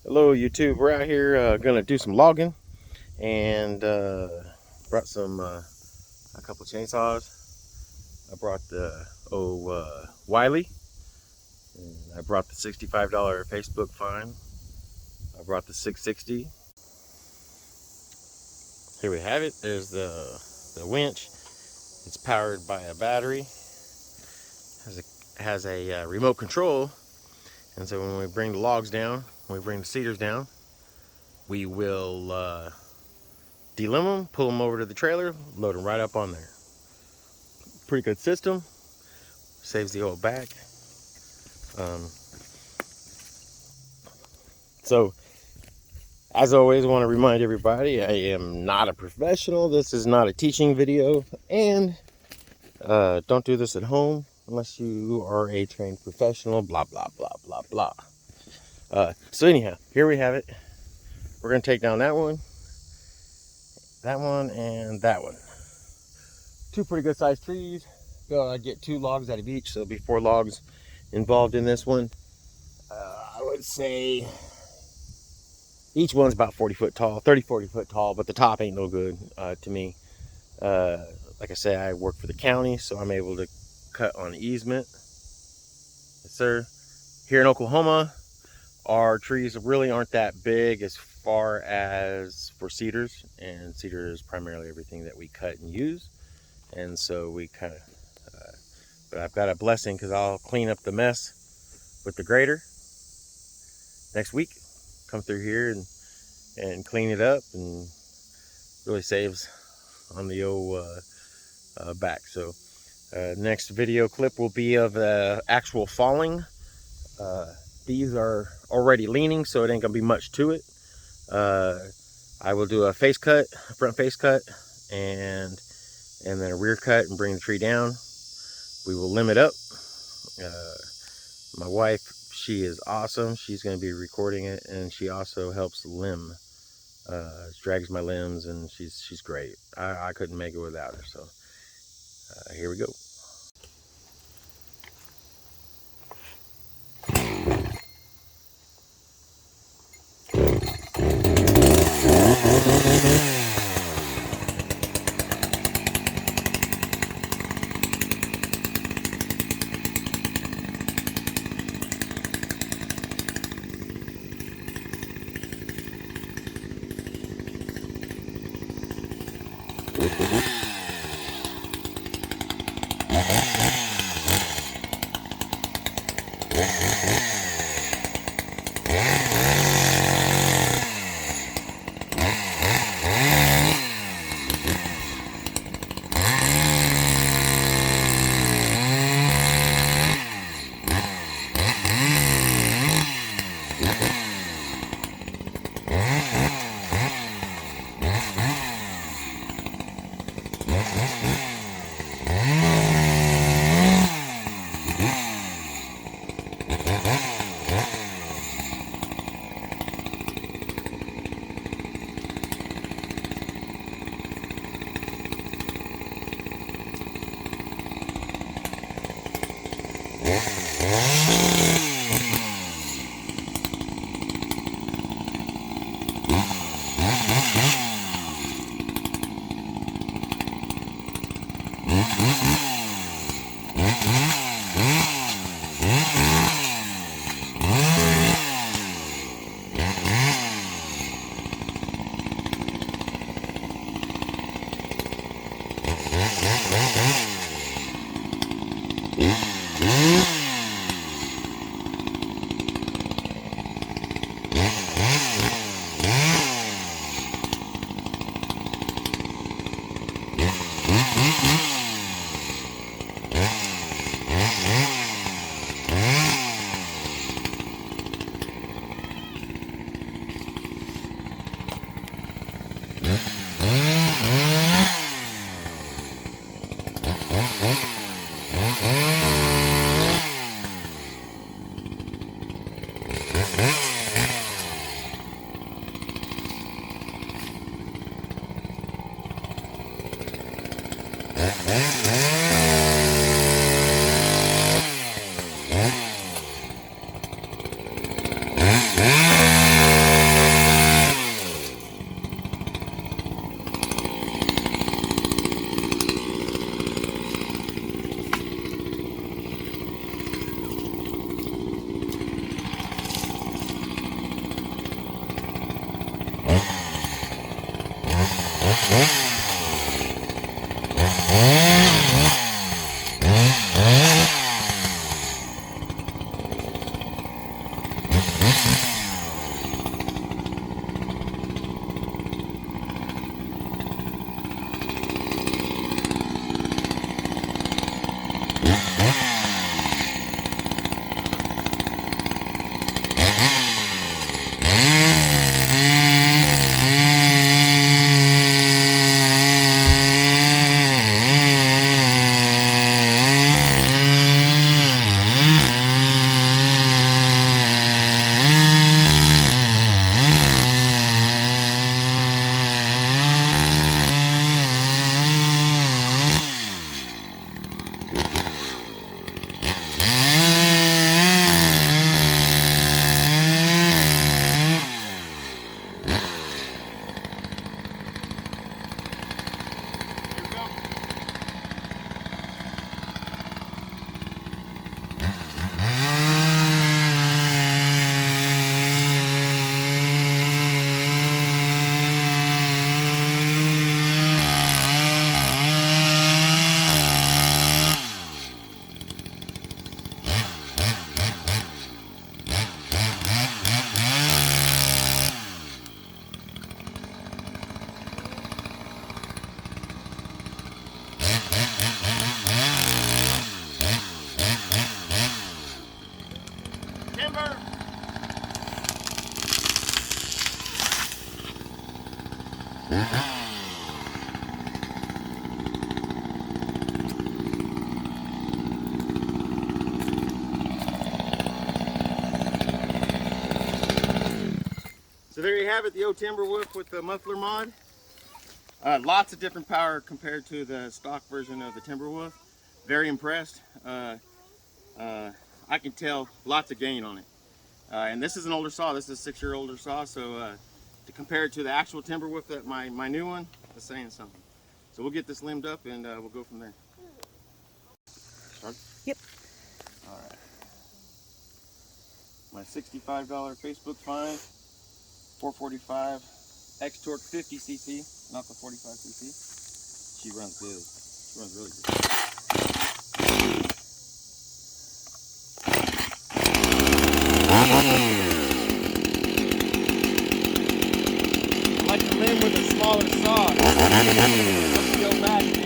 Hello YouTube, we're out here gonna do some logging and brought some a couple chainsaws. I brought the Wiley, and I brought the $65 Facebook fine. I brought the 660. Here we have it. There's the winch. It's powered by a battery. Has a remote control, and so when we bring the logs down, when we bring the cedars down, we will delimb them, pull them over to the trailer, load them right up on there. Pretty good system. Saves the old back. So, as always, I want to remind everybody, I am not a professional. This is not a teaching video, and don't do this at home unless you are a trained professional. Blah blah blah blah blah. So anyhow, here we have it. We're gonna take down that one, and that one. Two pretty good sized trees. Get 2 logs out of each, so there'll be 4 logs involved in this one. I would say each one's about 40 foot tall, 40 foot tall, but the top ain't no good to me. Like I say, I work for the county, so I'm able to cut on easement. Yes, sir. Here in Oklahoma, our trees really aren't that big as far as for cedars, and cedar is primarily everything that we cut and use. And so we kind of, but I've got a blessing because I'll clean up the mess with the grader next week. Come through here and clean it up, and really saves on the old back. So next video clip will be of actual falling. These are already leaning, so it ain't gonna be much to it. I will do a face cut, a front face cut, and then a rear cut and bring the tree down. We will limb it up. My wife, she is awesome. She's going to be recording it, and she also helps limb. Drags my limbs, and she's great. I couldn't make it without her. So here we go. So there you have it, the old Timberwolf with the muffler mod. Lots of different power compared to the stock version of the Timberwolf. Very impressed. I can tell lots of gain on it. And this is an older saw. This is a 6-year-older saw. So to compare it to the actual Timberwolf, that my new one, is saying something. So we'll get this limbed up and we'll go from there. Start? Yep. All right. My $65 Facebook find, 445 X-Torque 50cc, not the 45cc. She runs good. She runs really good. I like to limb with a smaller saw. Let's go back and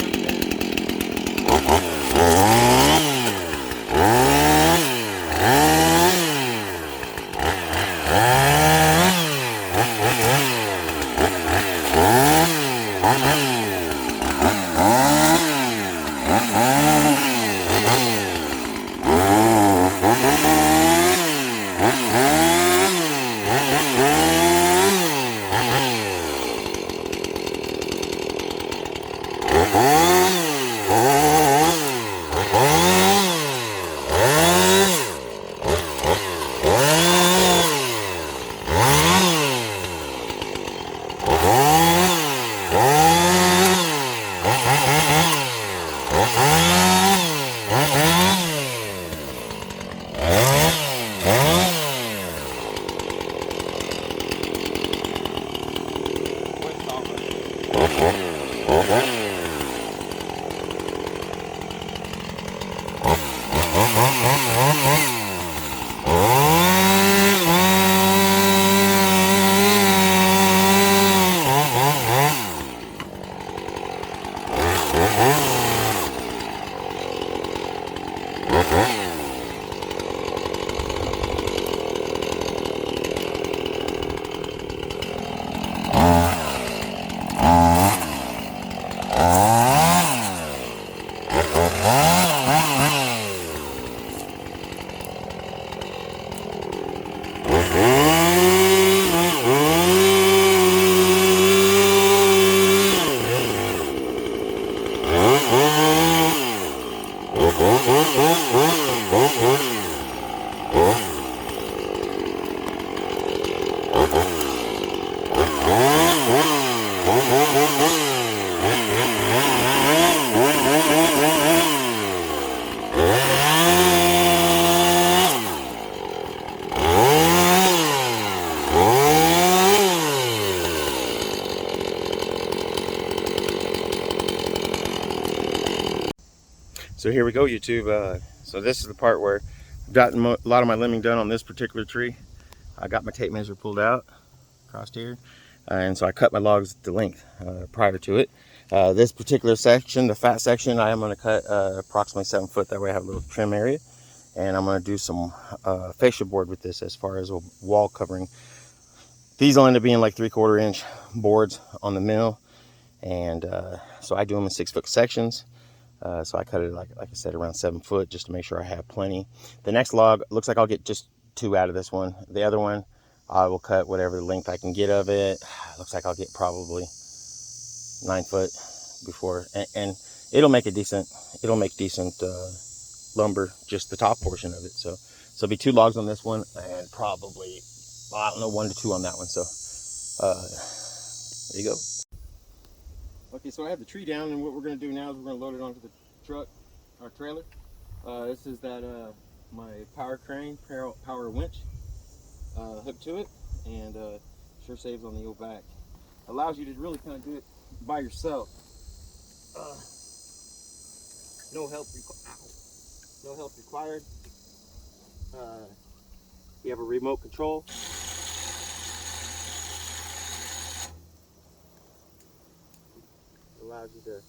So here we go, YouTube. So this is the part where I've gotten a lot of my limbing done on this particular tree. I got my tape measure pulled out across here, and so I cut my logs to length prior to it. This particular section, the fat section, I am going to cut approximately 7 foot. That way I have a little trim area, and I'm going to do some fascia board with this as far as a wall covering. These will end up being like 3/4 inch boards on the mill, and so I do them in 6 foot sections. So I cut it, like I said, around 7 foot just to make sure I have plenty. The next log, looks like I'll get just 2 out of this one. The other one, I will cut whatever length I can get of it. Looks like I'll get probably 9 foot before, and it'll make decent lumber, just the top portion of it. So it'll be 2 logs on this one, and probably, I don't know, 1 to 2 on that one. So there you go. Okay, so I have the tree down, and what we're going to do now is we're going to load it onto the truck, our trailer. This is that my power crane, power winch, hooked to it, and sure saves on the old back. Allows you to really kind of do it by yourself. No help required. You have a remote control. Allows you to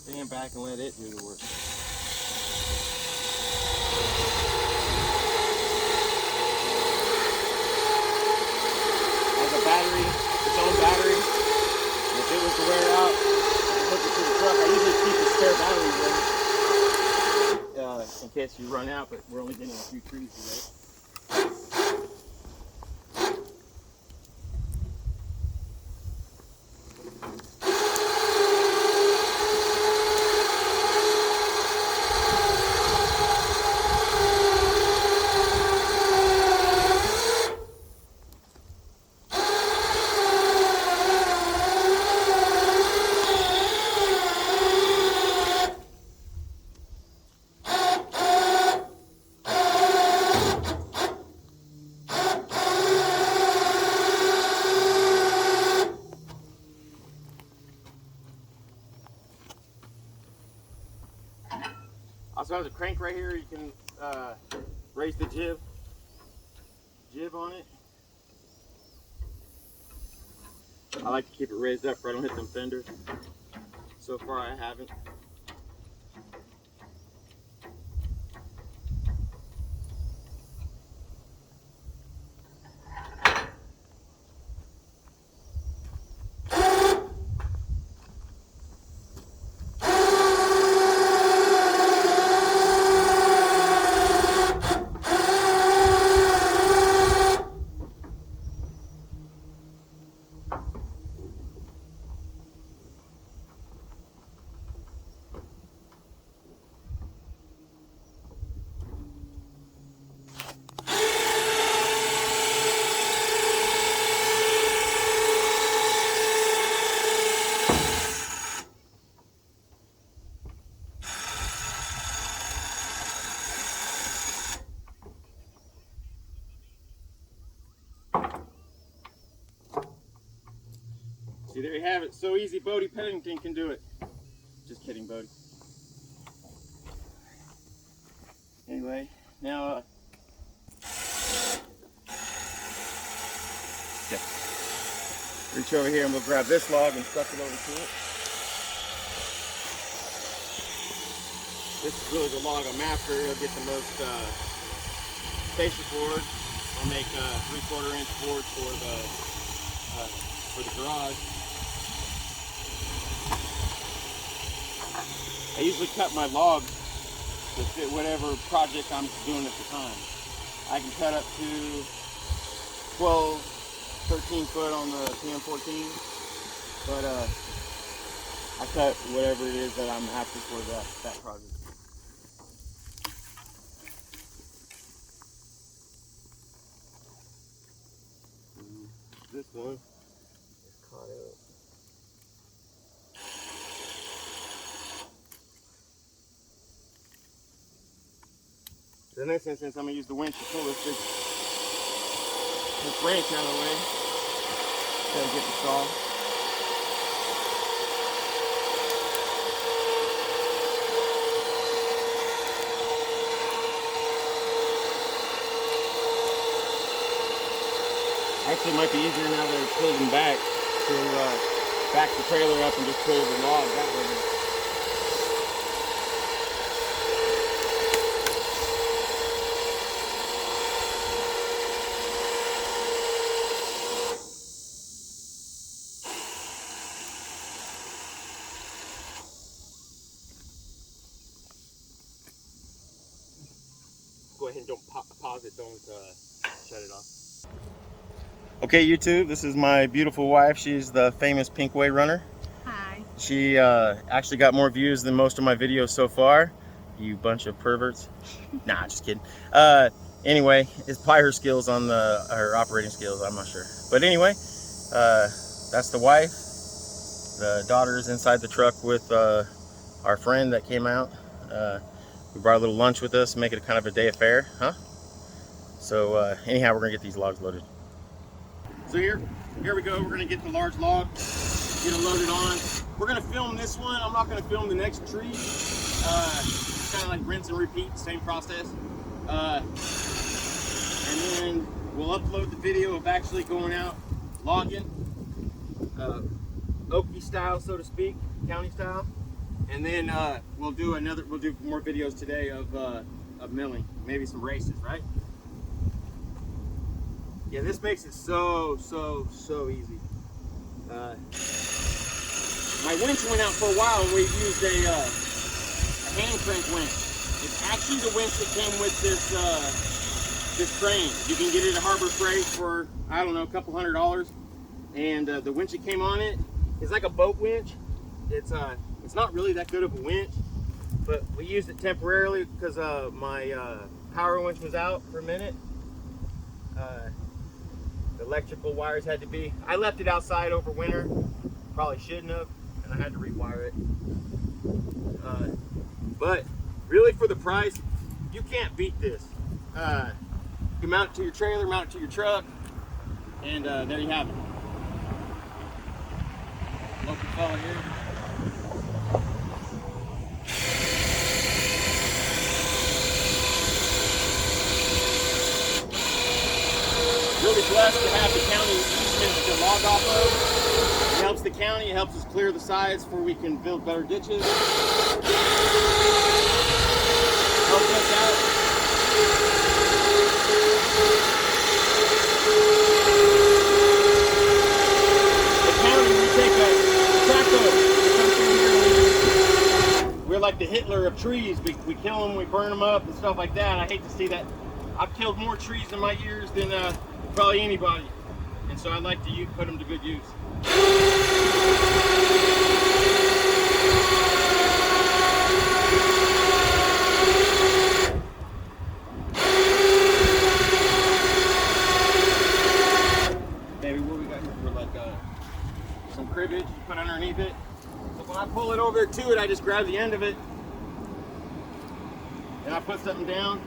stand back and let it do the work. Has a battery, its own battery. And if it was to wear out, hook it to the truck. I usually keep a spare battery ready in case you run out, but we're only getting a few trees today. Also has a crank right here. You can raise the jib on it. I like to keep it raised up so I don't hit them fenders. So far I haven't. See, there you have it. So easy, Bodie Pennington can do it. Just kidding, Bodie. Anyway, now reach over here and we'll grab this log and stuff it over to it. This is really the log I'm after. It'll get the most fascia board. I'll make 3/4 inch board for the garage. I usually cut my logs to fit whatever project I'm doing at the time. I can cut up to 12, 13 foot on the pm14, but I cut whatever it is that I'm after for that project. This one is caught up. In this instance, I'm going to use the winch to pull this branch out of the way to get the saw. Actually, it might be easier now that I pulled them back to back the trailer up and just pull the log that way. Go ahead and don't pause it, don't shut it off. Okay, YouTube, this is my beautiful wife. She's the famous pink way runner. Hi. She actually got more views than most of my videos so far. You bunch of perverts. Nah, just kidding. Anyway, it's probably her skills on her operating skills, I'm not sure. But anyway, that's the wife. The daughter is inside the truck with our friend that came out. We brought a little lunch with us, make it kind of a day affair, huh? So anyhow, we're gonna get these logs loaded. So here we go. We're gonna get the large log, get it loaded on. We're gonna film this one. I'm not gonna film the next tree. It's kind of like rinse and repeat, same process. And then we'll upload the video of actually going out logging, Okie style, so to speak, county style. And then we'll do more videos today of milling, maybe some races, right? Yeah, this makes it so easy. My winch went out for a while and we used a hand crank winch. It's actually the winch that came with this this crane. You can get it at Harbor Freight for, I don't know, a couple $100. And the winch that came on it is like a boat winch. It's not really that good of a winch, but we used it temporarily because my power winch was out for a minute. The electrical wires had to be, I left it outside over winter, probably shouldn't have, and I had to rewire it. But really, for the price, you can't beat this. You mount it to your trailer, mount it to your truck, and there you have it. Local fella here. Really blessed to have the county easement to log off of. It helps the county, it helps us clear the sides before we can build better ditches. Helps us out. The county, we take a tractor, come through here. We're like the Hitler of trees. We kill them, we burn them up and stuff like that. I hate to see that. I've killed more trees in my years than probably anybody, and so I like to put them to good use. Maybe what we got here for like some cribbage you put underneath it. So when I pull it over to it, I just grab the end of it, and I put something down,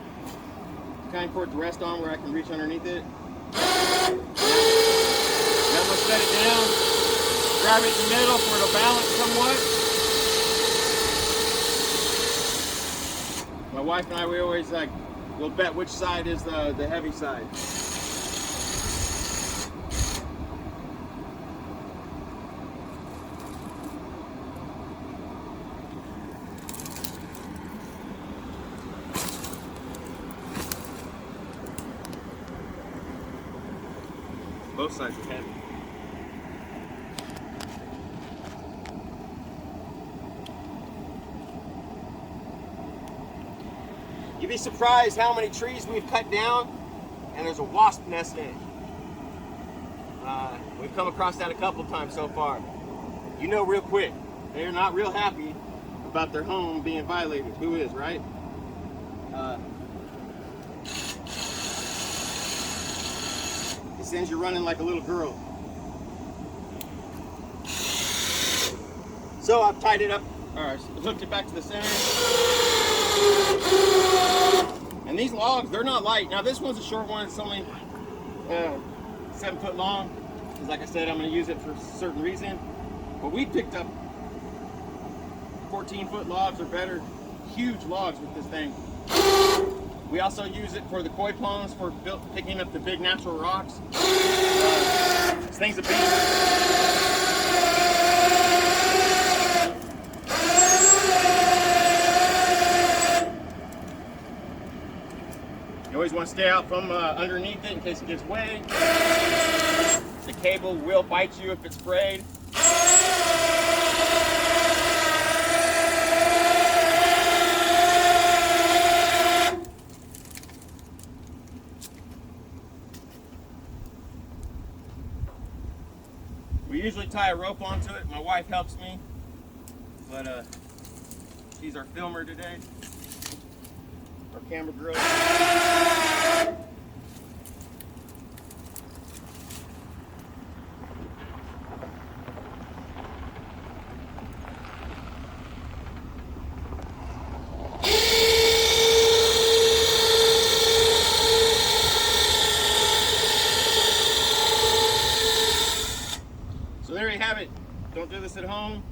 kind of for it to rest on where I can reach underneath it. Now I'm going to set it down, grab it in the middle for it to balance somewhat. My wife and I, we always we'll bet which side is the heavy side. Both sides are heavy. You'd be surprised how many trees we've cut down and there's a wasp nest in it. We've come across that a couple times so far. You know real quick, they're not real happy about their home being violated. Who is, right? It sends you running like a little girl. So I've tied it up, or hooked it back to the center. And these logs, they're not light. Now this one's a short one, it's only 7 foot long. Because like I said, I'm gonna use it for a certain reason. But we picked up 14-foot logs or better, huge logs with this thing. We also use it for the koi palms for picking up the big natural rocks. This thing's a beast. You always want to stay out from underneath it in case it gets wet. The cable will bite you if it's frayed. We usually tie a rope onto it. My wife helps me, but she's our filmer today, our camera girl. So there you have it. Don't do this at home.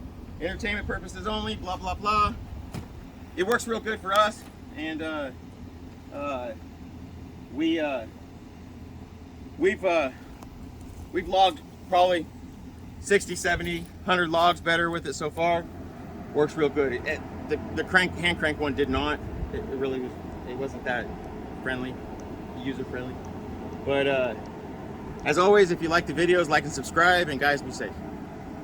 Entertainment purposes only, blah, blah, blah. It works real good for us. And we've logged probably 60, 70, 100 logs better with it so far. Works real good. The hand crank one did not. It really was, it wasn't that friendly, user friendly. But as always, if you like the videos, like and subscribe, and guys, be safe.